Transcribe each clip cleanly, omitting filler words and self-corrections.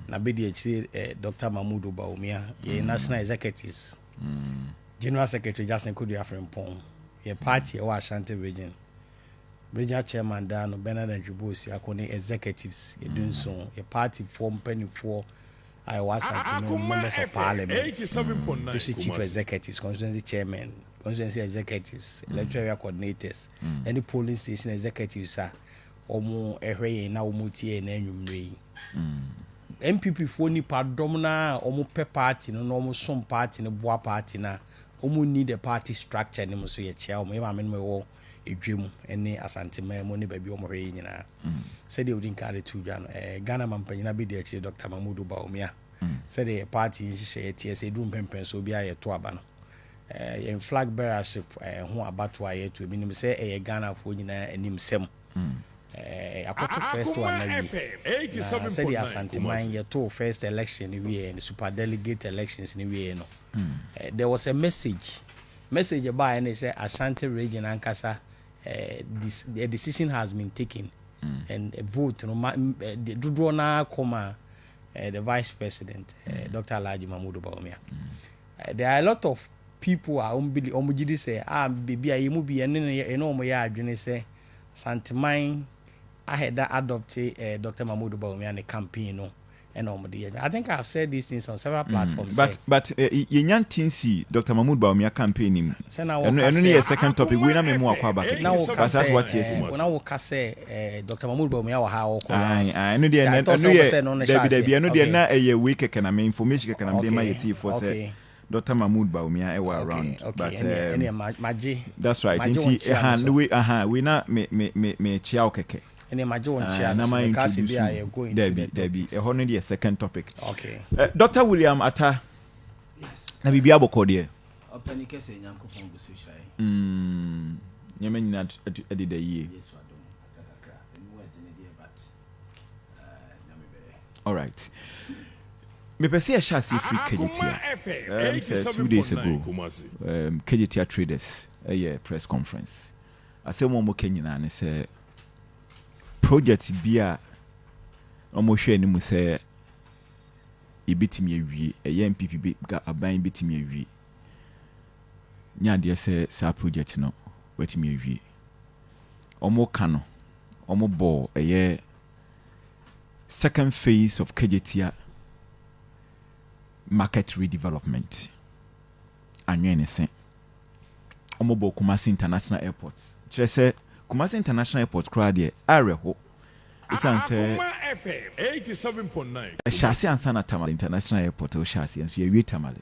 na be the Dr. Mahmoud Baumia, ye national executives, General Secretary Justin Kudu Afrempong, ye party wa Ashanti region. Regional Chairman Dan Bernard and Jubosi Akone executives, ye doing so, a party form penny for I was members of parliament, district chief executives, constituency chairman, constituency executives, electoral coordinators, any polling station executives are almost every now muti and any MPP for ni padomna, almost per party, no almost some party, no boa party na, almost need a party structure, and must be a chair, maybe I mean, a dream, any asante money baby or marina. Said they wouldn't carry two Ghana Mampana be the Dr. Mahmoud Baumia. Said a party TSA doom pempen so be a tuabano. In flag bearership, who about to a to minimum say a Ghana for you and him sem. I put the first one. Said the asante mine your two first election in the and super delegate elections in the there was a message about and they say Ashanti region and Kasa. The decision has been taken and a vote the Dudrona Akoma, the vice president, Dr. Alhaji Mahmoud Baumia. There are a lot of people who say baby I be and no more say Santimine I had that adopted Dr. Mahmoud Baumia and the campaign I think I've said these things on several platforms. But you can't see Dr. Mahmoud Baumia campaigning. And only a second topic. We don't more Kwabre. Now that's what you see. When I can say Dr. Mahmoud Baumia how I know the I know the na a week can I information can I be my tea for say Dr. Mahmoud Baumia around. But that's right. We not me chiao keke. And my Joe Debbie, a second topic. Okay. Dr. William Atta. Yes. Na bibi aboko de. Openi kese nyanko fon busu shai. Nyame nyina edi da yie. Yes wa don. Akakra. Enu edine de but nyame be. All right. Me pese a shasi free Kejitia. 2 days ago. Kejitia traders a press conference. I say mo kenyina ne say project bia omo hwe ni mu say ibitimi awie MPP bi ga aban bitimi awie nya de say sa project no watimi awie omo ka no omo bo second phase of Kejetia market redevelopment anwen ne sen omo bo Kumasi International Airport kire say Kumasi International Airport crowd here areho isan say 87.9 shasi ansana Tamale International Airport o shasi enso ye Tamale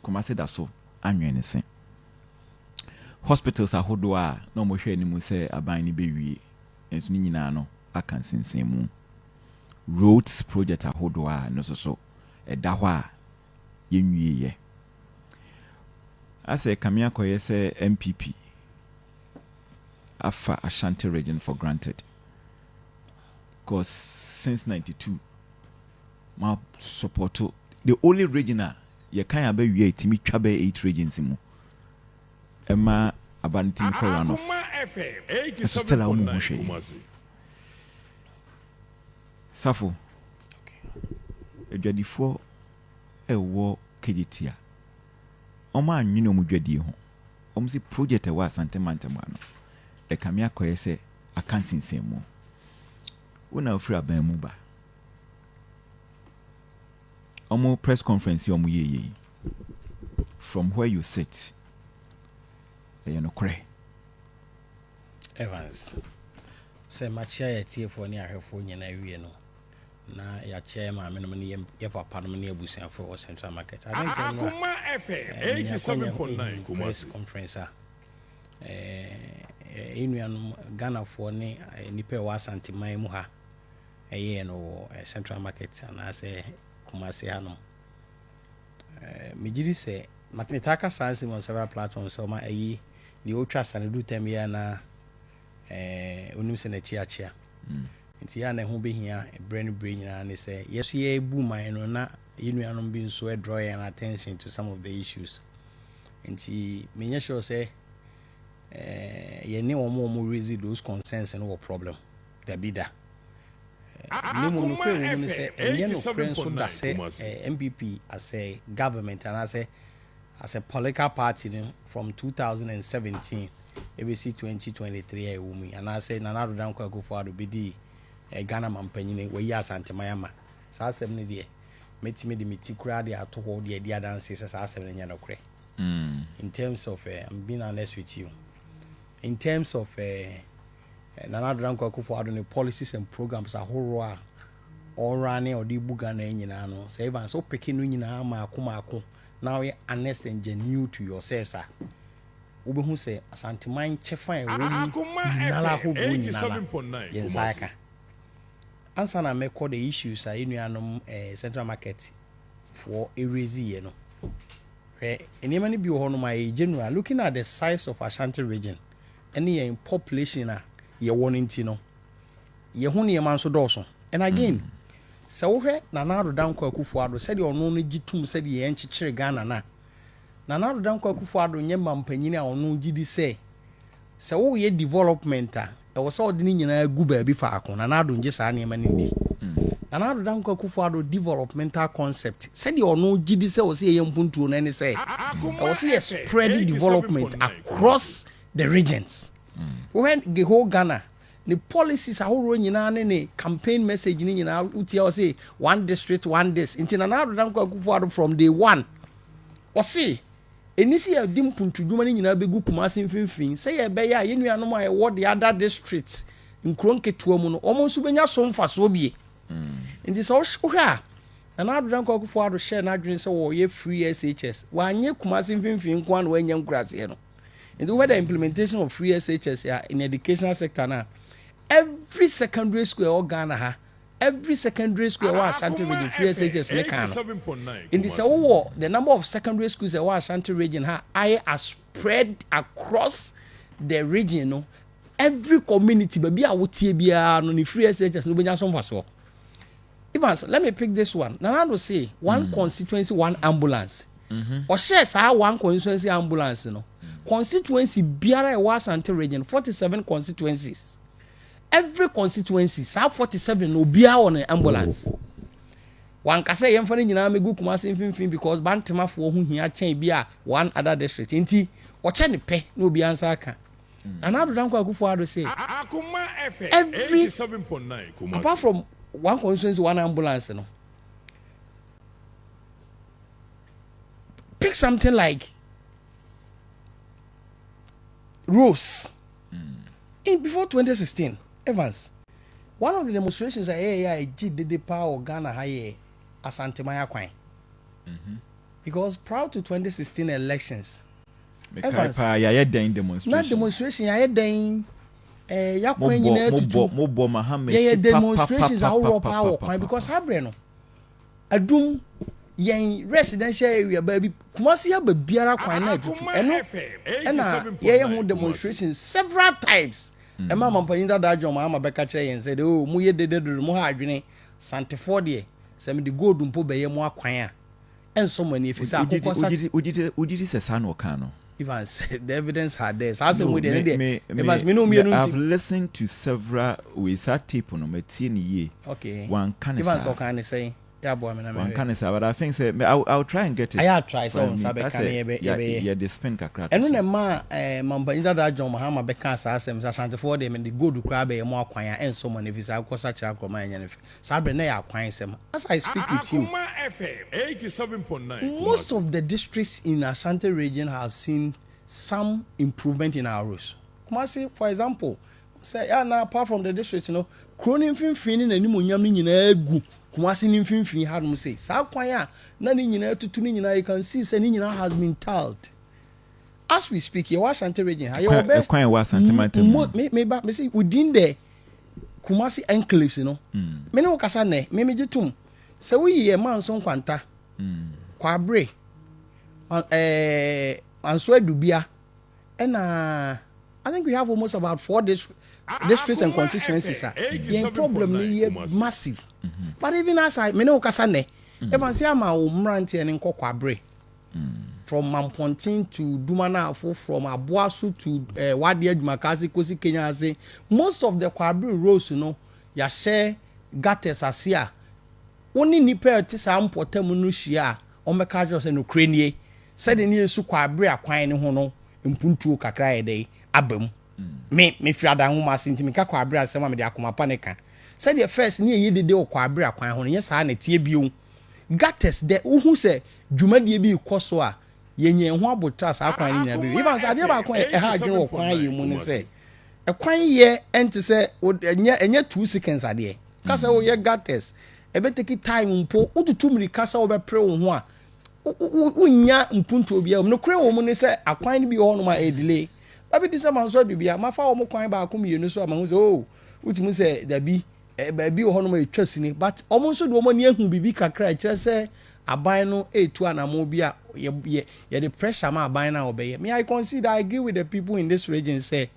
Kumasi da so anwen ne sen hospitals ahodo a na mo hwe animu say aban ni bewie enso ni nyina no aka nsensen mu roads project ahodo a no so eda ho a yenwie ye ase kamia koye say MPP afa Ashanti region for granted because since 92 my support to the only region ye kan aba wie timi twa ba 8 regions mu ema abantim ko run off Stella Kumasi Sarfo edwadifo ewo Kejitia oma anwene omudwadi ho omsi project e wa Asante Mantema no e kamia koye se akansinsen mu una ofri aban mu ba omo press conference omo yeye from where you sit you know kre Evans say machia ya tiefo ni ahwefo nyina wie no na ya chairman ameno ne ye papa no ne abusuafo o Central Market I think Akoma FM 87.9 Kumasi conference inuanum Ghana for ne nipa wa Asante man mu ha no Central Market and say Kumasi hanom mejiri say matmetaka sanse on several platforms so ma the ultra sanadu temia na onim se na chiachia nti ya na ho behia brain nyina ne say yeso ye bu man no na inuanum bi nso draw your attention to some of the issues nti menya sure say ye ne omo raise those concerns and what problem there be that Nemo no kwe woman say enye no kren so da say MPP as a government and as a political party from 2017 ABC 2023 a woman and I say Nana Rodam Kwaku-Fardo bedi Ghana mampanyine we ya Asante Mayama saa asem ne de metime de metikura de ato ho de dia dance saa asem ne nya no kre in terms of I'm being honest with you in terms of Nana Rodam Kwaku-Fardo ne policies and programs ahoro a all running or the buga na nyina no say even so picking no nyina ma akoma now you honest and genuine to yourself sir ube hu say Asante man chefan e wo nala ho go nyina yensaka answer na make the issues are in central market for a reason no any many be on my general looking at the size of Ashanti region any in population ye wanting no ye hu ne man so doso and again so we Nana Rodam Kwaku-Fardo said you no no gitum said ye enchichire Ghana na Nana Rodam Kwaku-Fardo nye mampanyini a ono gidi say so we development e was all the nyina gu ba bi fa akon Nana Rodam nje saa ne ma ndi Nana Rodam Kwaku-Fardo developmental concept said you no gidi say o say ye mpuntuo na ni say e was say spread development across the regions when the whole Ghana the policies ahoro nyina ne campaign message ni nyina utia say one district one this inti Nana Rodam Kwaku-Fardo from day one o say enisi ya dim puntuduma ni nyina begu Kumasi mfimfin say ye be ya yenu anom a wo the other districts nkron ketua mu no omo nso benya so mfaso bie inti so hwa Nana Rodam Kwaku-Fardo share na adwen say wo ye free SHS wa anye Kumasi mfimfin nko an wa nya nkurase no inti whether implementation of free SHS in educational sector na every secondary school or Ghana every secondary school was Ashanti region free SHS ne kan in this the number of secondary schools that was Ashanti region I are spread across the region no every community baby a wotie bia no ni free SHS no benya so mfaso even so, let me pick this one Nana do say one constituency one ambulance or share sa one constituency ambulance no constituency biara e was Ashanti region 47 constituencies every constituency sa 47 no bia on an ambulance one ka say yemfa nyina megu Kumasi mfimfin because bantemafo ho hia chen bia one other district nti o che ne pe no bia ansa aka Nana Rodam Kwaku-Fardo say Akoma FM every 87.9 Kumasi apart from one constituency one ambulance no pick something like Rose in before 2016 Evans one of the demonstrations I did the power of Ghana high Asante Maya Kwan because prior to 2016 elections Evans not demonstration ya den ya kwan nyina tutu mo Mohammed ya demonstrations are power kwan because habre no adum yen residential area baby Kumasi ya be biara kwan na tutu eno ya ho demonstrations several times Emma mampanyinda da adwom ama beka kire yen say oh mu ye dededo mu ha adwene Santefo de se me de gold mpo be ye mu akwan a enso mani efisa akokosa ujiti se san wo kan no even the evidence had this as we dey there must me no me no I've listened to several we sat tape no metie ni ye okay one can even so can say yeah boy me na me one can say but I think say I'll try and get it I try so sabe kan ye the spin kakra eno na ma mampanyinda da adwom ha ma beka asasem Santefo de me de gold kra be ye mu akwan a enso mo ne fisa akosa kira kroma anya ne sabe na ya akwan sem as I speak with you Akoma FM 87.9 most of the districts in Ashanti region have seen some improvement in our roads Kumasi for example say now apart from the district kronin finfin na nimonyam ni nyina egu Kumasi ni finfin had mu say sa kwan a na ni nyina tutu ni nyina you can see say ni nyina has been tiled as we speak here Ashanti region how you be kwan wa centimeter me see within the Kumasi enclaves me no kasa ne me gitum say we ye man so kwanta Kwabre Anso Dubia and I think we have almost about 4 districts and constituencies the problem is massive but even as I me no kasa ne even say am o mranti en nko Kwabre from Mampontin to Dumanafo from Abuasu to Wadi Adjumakasi Kosi Kenya say most of the Kwabre roads ya share gutters asia woni nipa te sa mpotam no hia omeka jo se no kranie se de ne yesu Kwabre akwan ne ho no mpuntuo kakra ye dey abam me fiada ho ma senti me ka Kwabre asema me de Akoma pa ne ka se de first ne ye dede o Kwabre akwan ho no ye sa na tie bio gutters de uhu se dwumadie bi koso a yenye ho abota sa akwan ni na bi even sa de ba kwan e ha adwen wo kwan ye mu ne se ekwan ye ente se enye 2 seconds ade ka se wo ye gutters ebeteki time mpo ututu mirika sa wo be pre wo ho a unya mpuntu obi am no kure wo mu ne se akwan ni bi ho no ma e delay abi disa man so do bia ma fa wo mo kwan ba akom yenu so ma hu se oh utimu se dabi ba bi ho no ma etwa sini but omo so do omo ne ehu bibi kakra kire se aban no etu anamo bi a ye the pressure ma aban na obeye me I consider I agree with the people in this region say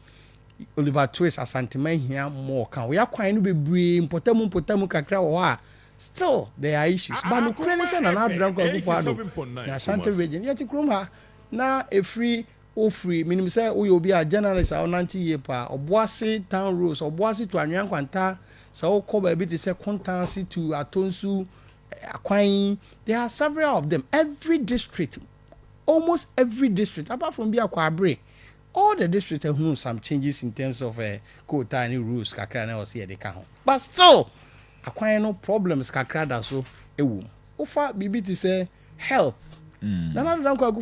Oliver Twist asanteman here more kan we akwan no bebre importamu kakra wo a still there are issues but no credit na na drank go for na Ashanti region yet krom ha na a free minim say we obi a journalist a 90 year pa oboase town roads oboase to anwan kwanta so wo ko ba bi te say contancy to atonsu akwan there are several of them every district almost every district apart from Kwabre all the districts have some changes in terms of quota and rules kakra na osi de ka ho but still akwan no problems kakra da so ewu ofa bibi ti say health na na dan kwa